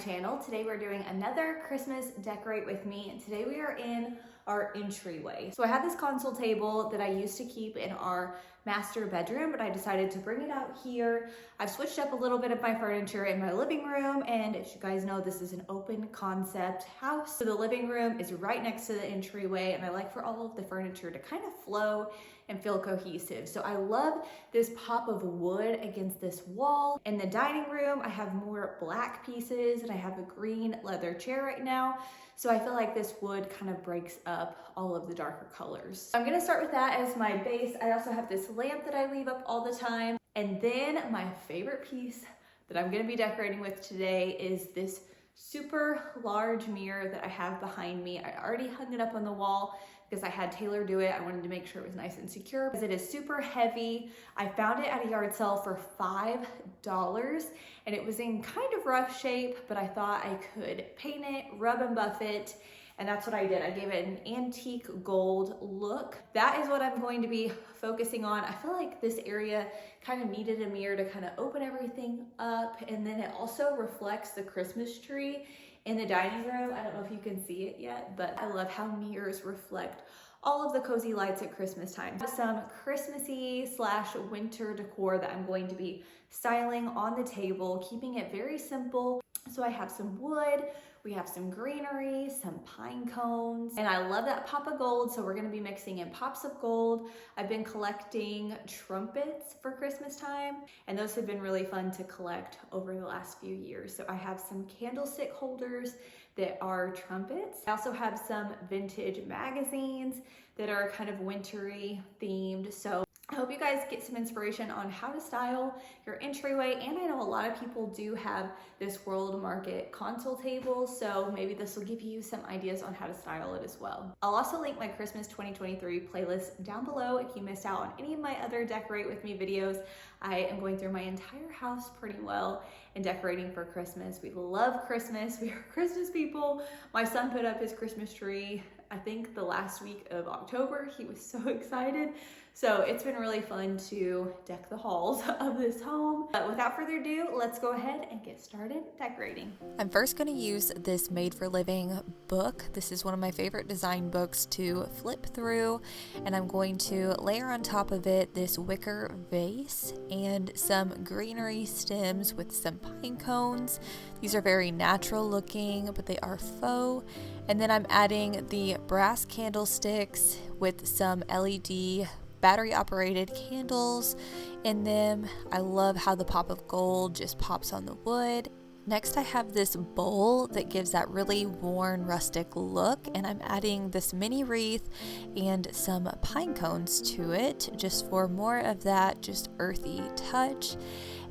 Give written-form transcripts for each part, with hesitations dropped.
channel. Today we're doing another Christmas decorate with me, and today we are in our entryway. So I have this console table that I used to keep in our master bedroom, but I decided to bring it out here. I've switched up a little bit of my furniture in my living room, and as you guys know, this is an open concept house. So the living room is right next to the entryway, and I like for all of the furniture to kind of flow and feel cohesive. So I love this pop of wood against this wall. In the dining room, I have more black pieces, and I have a green leather chair right now. So I feel like this wood kind of breaks up all of the darker colors. I'm gonna start with that as my base. I also have this lamp that I leave up all the time. And then my favorite piece that I'm gonna be decorating with today is this super large mirror that I have behind me. I already hung it up on the wall because I had Taylor do it. I wanted to make sure it was nice and secure because it is super heavy. I found it at a yard sale for $5 and it was in kind of rough shape, but I thought I could paint it, rub and buff it, and that's what I did. I gave it an antique gold look. That is what I'm going to be focusing on. I feel like this area kind of needed a mirror to kind of open everything up, and then it also reflects the Christmas tree in the dining room. I don't know if you can see it yet, but I love how mirrors reflect all of the cozy lights at Christmas time. Some Christmassy / winter decor that I'm going to be styling on the table, keeping it very simple. So I have some wood, we have some greenery, some pine cones, and I love that pop of gold, so we're gonna be mixing in pops of gold. I've been collecting trumpets for Christmas time, and those have been really fun to collect over the last few years. So I have some candlestick holders that are trumpets. I also have some vintage magazines that are kind of wintry themed. So I hope you guys get some inspiration on how to style your entryway, and I know a lot of people do have this World Market console table, so maybe this will give you some ideas on how to style it as well. I'll also link my Christmas 2023 playlist down below if you missed out on any of my other Decorate With Me videos. I am going through my entire house pretty well and decorating for Christmas. We love Christmas. We are Christmas people. My son put up his Christmas tree, I think the last week of October. He was so excited. So it's been really fun to deck the halls of this home. But without further ado, let's go ahead and get started decorating. I'm first going to use this Made for Living book. This is one of my favorite design books to flip through, and I'm going to layer on top of it this wicker vase and some greenery stems with some pine cones. These are very natural looking, but they are faux. And then I'm adding the brass candlesticks with some LED battery operated candles in them. I love how the pop of gold just pops on the wood. Next, I have this bowl that gives that really worn rustic look, and I'm adding this mini wreath and some pine cones to it just for more of that just earthy touch.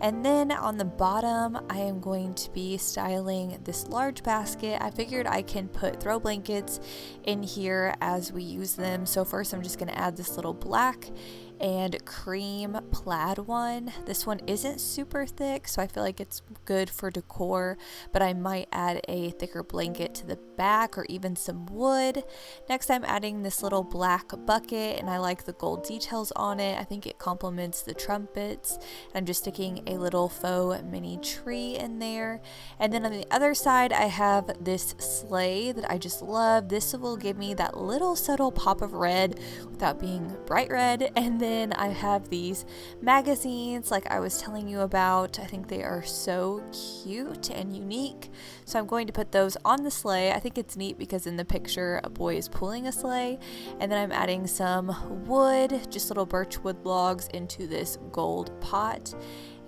And then on the bottom, I am going to be styling this large basket. I figured I can put throw blankets in here as we use them. So first I'm just going to add this little black and cream plaid one. This one isn't super thick, so I feel like it's good for decor, but I might add a thicker blanket to the back or even some wood. Next, I'm adding this little black bucket, and I like the gold details on it. I think it complements the trumpets. I'm just sticking a little faux mini tree in there. And then on the other side, I have this sleigh that I just love. This will give me that little subtle pop of red without being bright red. And then I have these magazines like I was telling you about. I think they are so cute and unique. So I'm going to put those on the sleigh. I think it's neat because in the picture a boy is pulling a sleigh. And then I'm adding some wood, just little birch wood logs into this gold pot.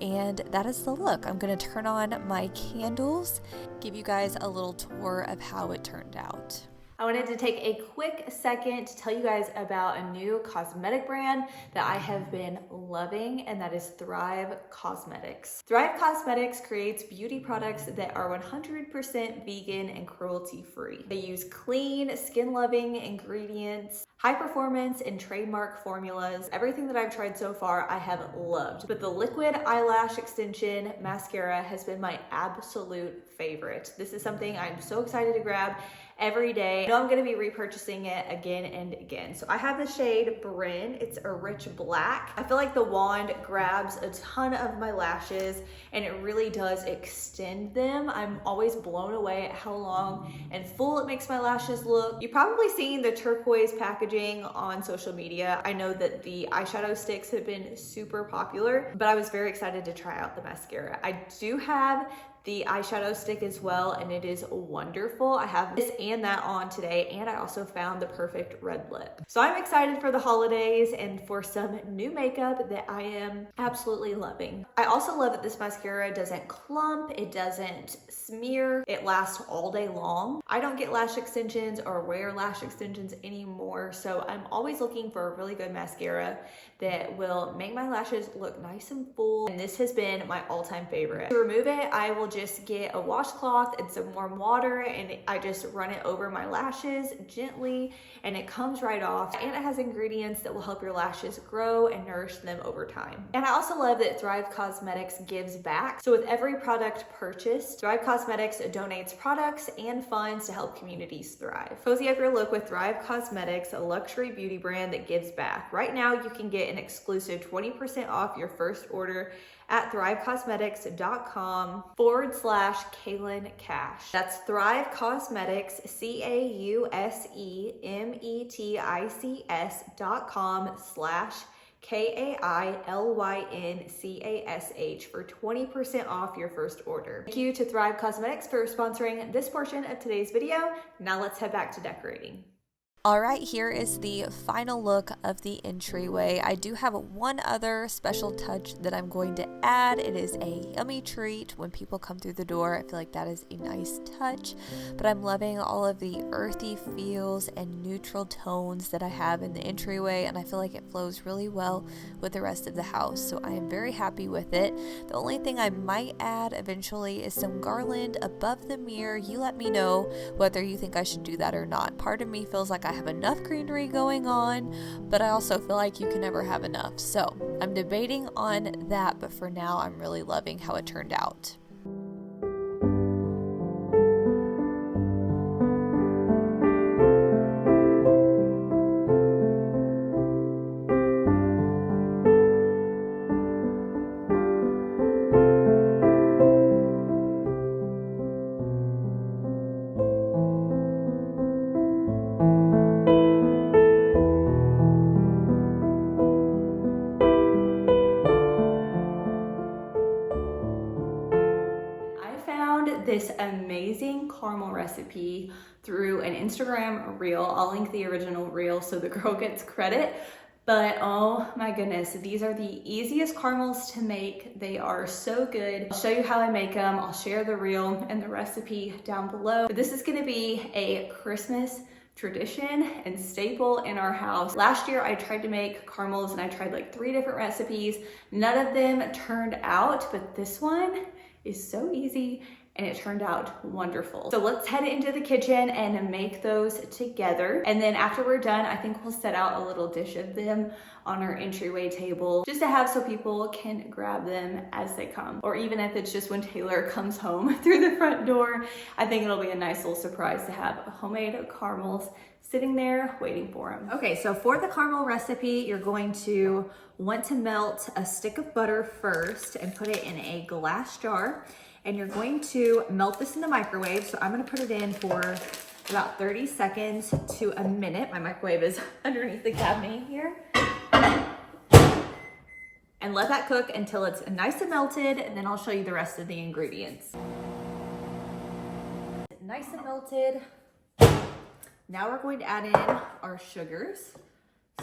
And that is the look. I'm going to turn on my candles, give you guys a little tour of how it turned out. I wanted to take a quick second to tell you guys about a new cosmetic brand that I have been loving, and that is Thrive Cosmetics. Thrive Cosmetics creates beauty products that are 100% vegan and cruelty-free. They use clean, skin-loving ingredients, high performance and trademark formulas. Everything that I've tried so far, I have loved. But the liquid eyelash extension mascara has been my absolute favorite. This is something I'm so excited to grab every day. I know I'm gonna be repurchasing it again and again. So I have the shade Bryn. It's a rich black. I feel like the wand grabs a ton of my lashes and it really does extend them. I'm always blown away at how long and full it makes my lashes look. You've probably seen the turquoise packaging on social media. I know that the eyeshadow sticks have been super popular, but I was very excited to try out the mascara. I do have the eyeshadow stick as well, and it is wonderful. I have this and that on today, and I also found the perfect red lip. So I'm excited for the holidays and for some new makeup that I am absolutely loving. I also love that this mascara doesn't clump, it doesn't smear, it lasts all day long. I don't get lash extensions or wear lash extensions anymore, so I'm always looking for a really good mascara that will make my lashes look nice and full, and this has been my all-time favorite. To remove it, I will just get a washcloth and some warm water, and I just run it over my lashes gently, and it comes right off, and it has ingredients that will help your lashes grow and nourish them over time. And I also love that Thrive Cosmetics gives back. So with every product purchased, Thrive Cosmetics donates products and funds to help communities thrive. Cozy up your look with Thrive Cosmetics, a luxury beauty brand that gives back. Right now, you can get an exclusive 20% off your first order at thrivecosmetics.com/Kailyn Cash. That's Thrive Cosmetics, CAUSEMETICS.com/KAILYNCASH for 20% off your first order. Thank you to Thrive Cosmetics for sponsoring this portion of today's video. Now let's head back to decorating. All right, here is the final look of the entryway. I do have one other special touch that I'm going to add. It is a yummy treat when people come through the door. I feel like that is a nice touch, but I'm loving all of the earthy feels and neutral tones that I have in the entryway, and I feel like it flows really well with the rest of the house, so I am very happy with it. The only thing I might add eventually is some garland above the mirror. You let me know whether you think I should do that or not. Part of me feels like I have enough greenery going on, but I also feel like you can never have enough. So I'm debating on that, but for now I'm really loving how it turned out. This amazing caramel recipe through an Instagram reel. I'll link the original reel so the girl gets credit, but oh my goodness, these are the easiest caramels to make. They are so good. I'll show you how I make them. I'll share the reel and the recipe down below. But this is gonna be a Christmas tradition and staple in our house. Last year I tried to make caramels and I tried like 3 different recipes. None of them turned out, but this one is so easy and it turned out wonderful. So let's head into the kitchen and make those together. And then after we're done, I think we'll set out a little dish of them on our entryway table just to have so people can grab them as they come. Or even if it's just when Taylor comes home through the front door, I think it'll be a nice little surprise to have homemade caramels sitting there waiting for him. Okay, so for the caramel recipe, you're going to want to melt a stick of butter first and put it in a glass jar. And you're going to melt this in the microwave. So I'm gonna put it in for about 30 seconds to a minute. My microwave is underneath the cabinet here. And let that cook until it's nice and melted, and then I'll show you the rest of the ingredients. Nice and melted. Now we're going to add in our sugars.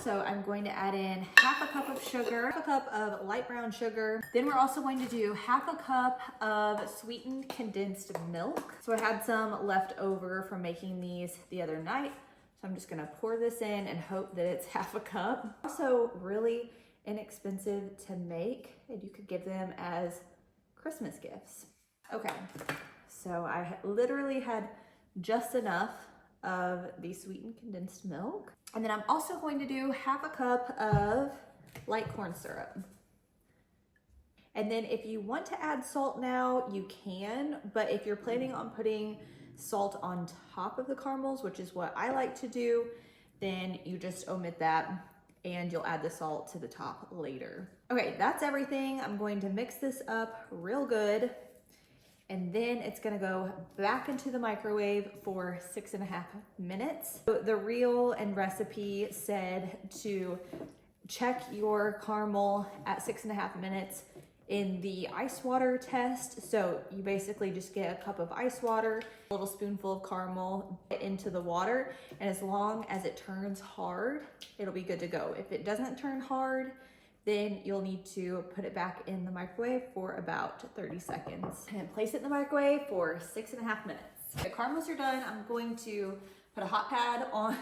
So I'm going to add in half a cup of sugar, half a cup of light brown sugar. Then we're also going to do half a cup of sweetened condensed milk. So I had some left over from making these the other night. So I'm just gonna pour this in and hope that it's half a cup. Also really inexpensive to make, and you could give them as Christmas gifts. Okay, so I literally had just enough of the sweetened condensed milk. And then I'm also going to do half a cup of light corn syrup. And then if you want to add salt now, you can, but if you're planning on putting salt on top of the caramels, which is what I like to do, then you just omit that and you'll add the salt to the top later. Okay, that's everything. I'm going to mix this up real good, and then it's gonna go back into the microwave for 6.5 minutes. So the reel and recipe said to check your caramel at 6.5 minutes in the ice water test. So you basically just get a cup of ice water, a little spoonful of caramel into the water, and as long as it turns hard, it'll be good to go. If it doesn't turn hard, then you'll need to put it back in the microwave for about 30 seconds and place it in the microwave for 6.5 minutes. The caramels are done. I'm going to put a hot pad on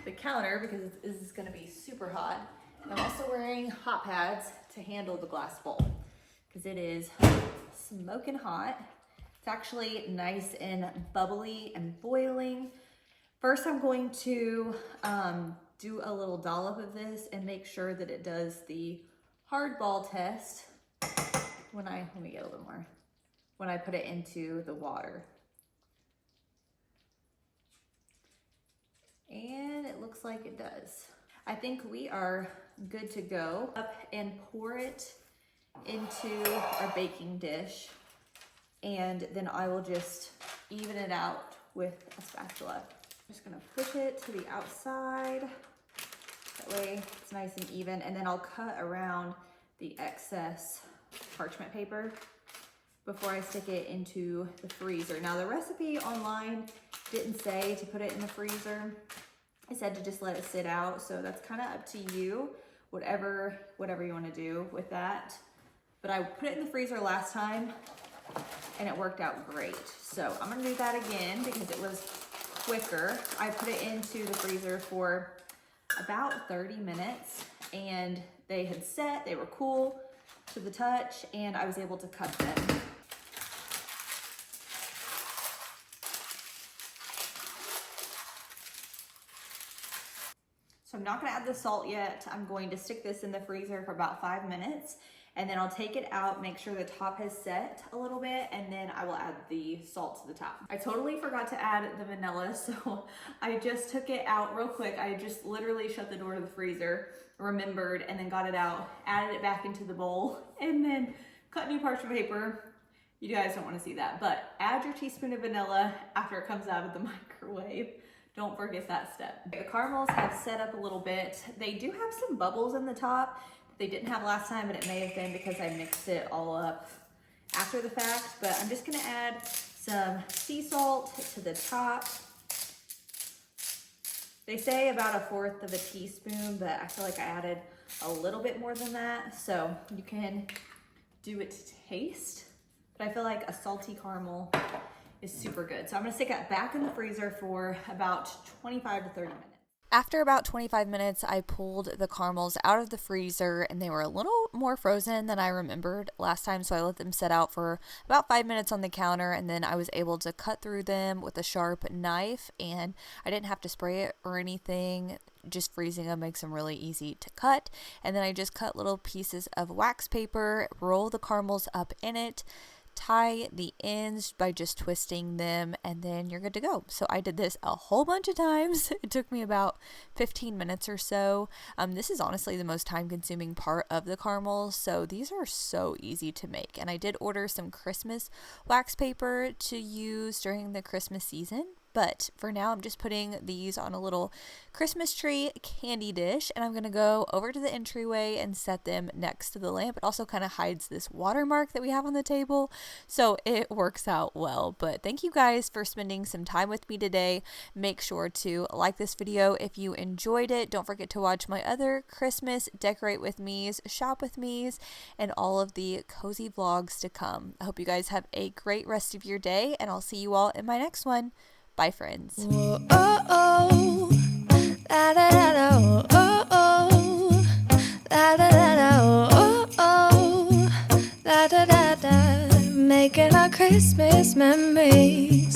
the counter because this is gonna be super hot. And I'm also wearing hot pads to handle the glass bowl because it is smoking hot. It's actually nice and bubbly and boiling. First, I'm going to do a little dollop of this and make sure that it does the hard ball test when I put it into the water. And it looks like it does. I think we are good to go. Up and pour it into our baking dish, and then I will just even it out with a spatula. I'm just gonna push it to the outside. That way it's nice and even, and then I'll cut around the excess parchment paper before I stick it into the freezer. Now the recipe online didn't say to put it in the freezer. It said to just let it sit out, so that's kind of up to you, whatever you want to do with that. But I put it in the freezer last time and it worked out great. So I'm gonna do that again because it was quicker. I put it into the freezer for about 30 minutes and they had set, they were cool to the touch, and I was able to cut them. So I'm not gonna add the salt yet. I'm going to stick this in the freezer for about 5 minutes, and then I'll take it out, make sure the top has set a little bit, and then I will add the salt to the top. I totally forgot to add the vanilla, so I just took it out real quick. I just literally shut the door to the freezer, remembered, and then got it out, added it back into the bowl, and then cut new parchment paper. You guys don't wanna see that, but add your teaspoon of vanilla after it comes out of the microwave. Don't forget that step. The caramels have set up a little bit. They do have some bubbles in the top that they didn't have last time, but it may have been because I mixed it all up after the fact. But I'm just gonna add some sea salt to the top. They say about 1/4 of a teaspoon, but I feel like I added a little bit more than that. So you can do it to taste, but I feel like a salty caramel is super good. So I'm gonna stick it back in the freezer for about 25 to 30 minutes. After about 25 minutes, I pulled the caramels out of the freezer and they were a little more frozen than I remembered last time. So I let them set out for about 5 minutes on the counter, and then I was able to cut through them with a sharp knife, and I didn't have to spray it or anything. Just freezing them makes them really easy to cut. And then I just cut little pieces of wax paper, roll the caramels up in it, tie the ends by just twisting them, and then you're good to go. So I did this a whole bunch of times. It took me about 15 minutes or so. This is honestly the most time consuming part of the caramels, so these are so easy to make. And I did order some Christmas wax paper to use during the Christmas season. But for now, I'm just putting these on a little Christmas tree candy dish, and I'm going to go over to the entryway and set them next to the lamp. It also kind of hides this watermark that we have on the table, so it works out well. But thank you guys for spending some time with me today. Make sure to like this video if you enjoyed it. Don't forget to watch my other Christmas Decorate With Me's, Shop With Me's, and all of the cozy vlogs to come. I hope you guys have a great rest of your day, and I'll see you all in my next one. Bye, friends. Whoa, oh, oh. Da, da, da, da, oh, oh. Da, da, da, da, oh, oh. Da, da, da, da. Making our Christmas memories.